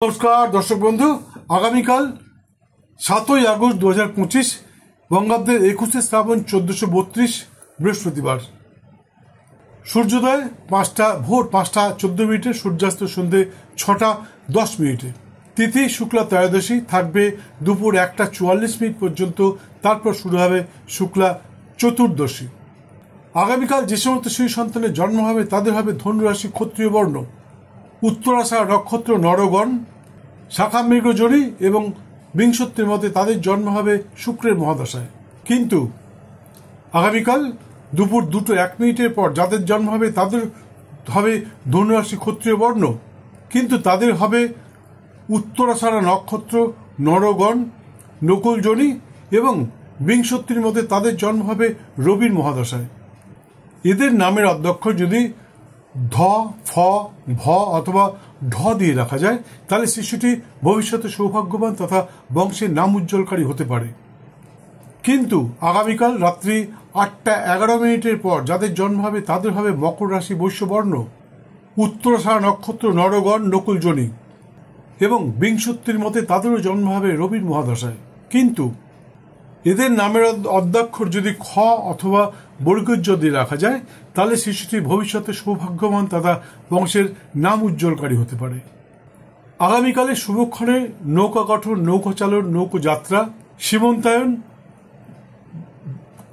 নমস্কার দর্শক বন্ধু, আগামীকাল 7ই আগস্ট 2025 বঙ্গাব্দের 21শে শ্রাবণ 1432 বৃহস্পতিবার। সূর্যোদয় ভোর 5:14, সূর্যাস্ত সন্ধে 6:10। তিথি শুক্লা ত্রয়োদশী, থাকবে দুপুর 1:44 পর্যন্ত, তারপর শুরু হবে শুক্লা চতুর্দশী। আগামীকাল যে সমস্ত শিশু সন্তানের জন্ম হবে তাদের হবে ধনুরাশি, ক্ষত্রিয় বর্ণ, উত্তরাষাঢ় নক্ষত্র, নরগণ, শাখা মৃগজনী এবং বিংশতির মতে তাদের জন্ম হবে শুক্রের মহাদশায়। কিন্তু আগামীকাল দুপুর 2:01 পর যাদের জন্ম হবে তাদের হবে ধনুরাশি, ক্ষত্রিয় বর্ণ, কিন্তু তাদের হবে উত্তরাষাঢ় নক্ষত্র, নরগণ, নকুলজনী এবং বিংশতির মতে তাদের জন্ম হবে রবির মহাদশায়। এদের নামের অধ্যক্ষর যদি ধ, ফ, ভ অথবা ঢ দিয়ে রাখা যায় তাহলে শিশুটি ভবিষ্যতে সৌভাগ্যবান তথা বংশের নাম উজ্জ্বলকারী হতে পারে। কিন্তু আগামীকাল রাত্রি 8:11 পর যাদের জন্ম হবে তাদের হবে মকর রাশি, বৈশ্যবর্ণ, উত্তরাষাঢ় নক্ষত্র, নরগণ, নকুলজনী এবং বিংশতির মতে তাদেরও জন্ম হবে রবির মহাদশায়। কিন্তু এদের নামের অদ্যাক্ষর যদি খ অথবা বর্গজ দিয়ে রাখা যায় তাহলে শিশুটি ভবিষ্যতে সৌভাগ্যবান তথা বংশের নাম উজ্জ্বলকারী হতে পারে। আগামীকালে শুভক্ষণে নৌকা গঠন, নৌকা চালন, নৌকা যাত্রা, সীমন্তায়ন,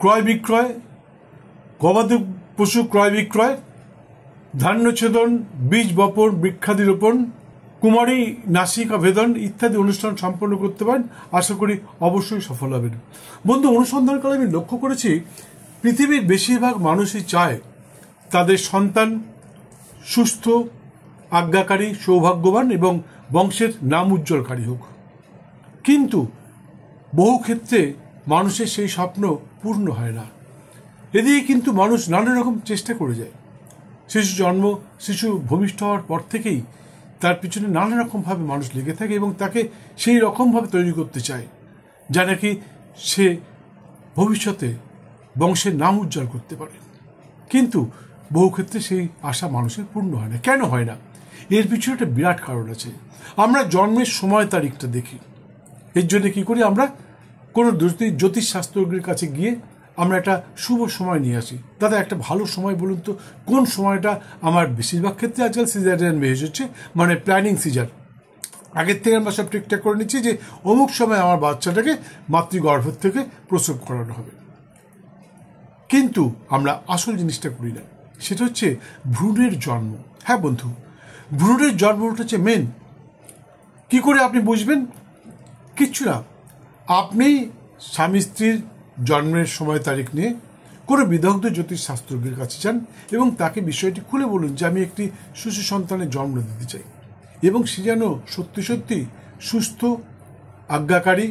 ক্রয় বিক্রয়, গবাদি পশু ক্রয় বিক্রয়, ধান্যচ্ছেদন, বীজ বপন, বৃক্ষাদি রোপণ, কুমারী নাসিকা ভেদন ইত্যাদি অনুষ্ঠান সম্পন্ন করতে পারেন। আশা করি অবশ্যই সফল হবেন। বন্ধু, অনুসন্ধানকালে আমি লক্ষ্য করেছি পৃথিবীর বেশিরভাগ মানুষই চায় তাদের সন্তান সুস্থ, আজ্ঞাকারী, সৌভাগ্যবান এবং বংশের নাম উজ্জ্বলকারী হোক। কিন্তু বহু ক্ষেত্রে মানুষের সেই স্বপ্ন পূর্ণ হয় না। এদিকে কিন্তু মানুষ নানা রকম চেষ্টা করে যায়। শিশু ভূমিষ্ঠ হওয়ার পর থেকেই তার পিছনে নানা রকমভাবে মানুষ লেগে থাকে এবং তাকে সেই রকমভাবে তৈরি করতে চায় যা নাকি সে ভবিষ্যতে বংশের নাম উজ্জ্বল করতে পারে। কিন্তু বহু ক্ষেত্রে সেই আশা মানুষের পূর্ণ হয় না। কেন হয় না? এর পিছনে একটা বিরাট কারণ আছে। আমরা জন্মের সময় তারিখটা দেখি। এর জন্য কি করি? আমরা কোনো জ্যোতিষশাস্ত্রজ্ঞের কাছে গিয়ে আমরা একটা শুভ সময় নিয়ে আসি। দাদা একটা ভালো সময় বলুন তো, কোন সময়টা আমার? বেশিরভাগ ক্ষেত্রে আজকাল সিজারিয়ান মেরেজ হচ্ছে, মানে প্ল্যানিং সিজার। আগের থেকে আমরা সব ঠিকঠাক করে নিচ্ছি যে অমুক সময় আমার বাচ্চাটাকে মাতৃগর্ভ থেকে প্রসব করানো হবে। কিন্তু আমরা আসল জিনিসটা করি না, সেটা হচ্ছে ভ্রূণের জন্ম। হ্যাঁ বন্ধু, ভ্রূণের জন্মটা হচ্ছে মেন। কি করে আপনি বুঝবেন? কিচ্ছু না, আপনি স্বামী স্ত্রীর জন্মের সময় তারিখ নিয়ে কোনো বিদগ্ধ জ্যোতিষশাস্ত্রজ্ঞের কাছে যান এবং তাকে বিষয়টি খুলে বলুন যে আমি একটি শিশু সন্তানের জন্ম দিতে চাই এবং সে যেন সত্যি সত্যি সুস্থ, আজ্ঞাকারী,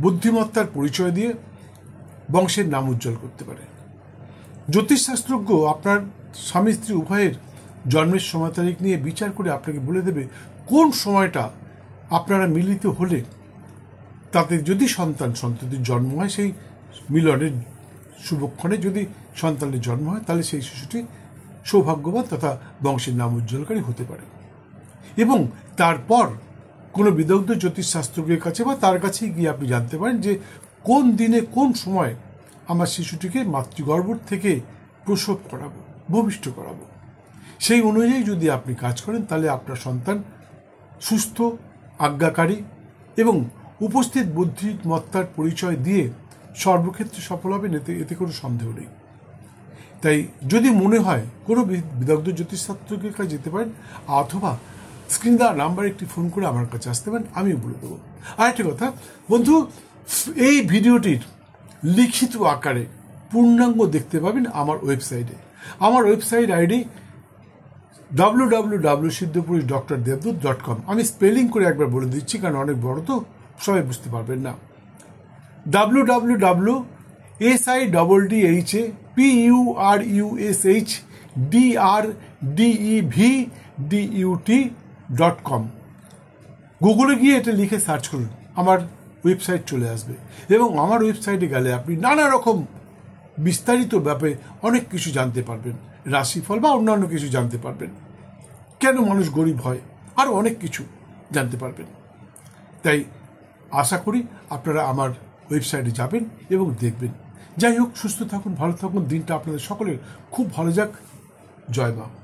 বুদ্ধিমত্তার পরিচয় দিয়ে বংশের নাম উজ্জ্বল করতে পারে। জ্যোতিষশাস্ত্রজ্ঞ আপনার স্বামী স্ত্রী উভয়ের জন্মের সময় তারিখ নিয়ে বিচার করে আপনাকে বলে দেবে কোন সময়টা আপনারা মিলিত হলে তাতে যদি সন্ততির জন্ম হয়, সেই মিলনের শুভক্ষণে যদি সন্তানের জন্ম হয় তাহলে সেই শিশুটি সৌভাগ্যবান তথা বংশের নাম উজ্জ্বলকারী হতে পারে। এবং তারপর কোনো বিদগ্ধ জ্যোতিষশাস্ত্রজ্ঞের কাছে বা তার কাছেই গিয়ে আপনি জানতে পারেন যে কোন দিনে কোন সময় আমার শিশুটিকে মাতৃগর্ভ থেকে প্রসব করাবো, ভূমিষ্ঠ করাবো। সেই অনুযায়ী যদি আপনি কাজ করেন তাহলে আপনার সন্তান সুস্থ, আজ্ঞাকারী এবং উপস্থিত বুদ্ধিমত্তার পরিচয় দিয়ে সর্বক্ষেত্রে সফল হবেন, এতে কোনো সন্দেহ নেই। তাই যদি মনে হয় কোনো বিদগ্ধ জ্যোতিষশাস্ত্রজ্ঞের কাছে যেতে পারেন, অথবা স্ক্রিন দেওয়া নাম্বারে একটি ফোন করে আমার কাছে আসতে পারেন, আমিও বলে দেবো। আর একটা কথা বন্ধু, এই ভিডিওটির লিখিত আকারে পূর্ণাঙ্গ দেখতে পাবেন আমার ওয়েবসাইটে। আমার ওয়েবসাইট আইডি www.siddhapurush.drDevdutt.com। আমি স্পেলিং করে একবার বলে দিচ্ছি, কারণ অনেক বড় তো সবাই বুঝতে পারবেন না। www.siddhapurushDRDEVDUT.com। গুগলে গিয়ে এটা লিখে সার্চ করুন, আমার ওয়েবসাইট চলে আসবে এবং আমার ওয়েবসাইটে গেলে আপনি নানা রকম বিস্তারিত ব্যাপারে অনেক কিছু জানতে পারবেন, রাশিফল বা অন্যান্য কিছু জানতে পারবেন। কেন মানুষ গরিব হয়, আরও অনেক কিছু জানতে পারবেন। তাই আশা করি আপনারা আমার ওয়েবসাইটে যাবেন এবং দেখবেন। যাই হোক, সুস্থ থাকুন, ভালো থাকুন, দিনটা আপনাদের সকলের খুব ভালো যাক। জয় মা।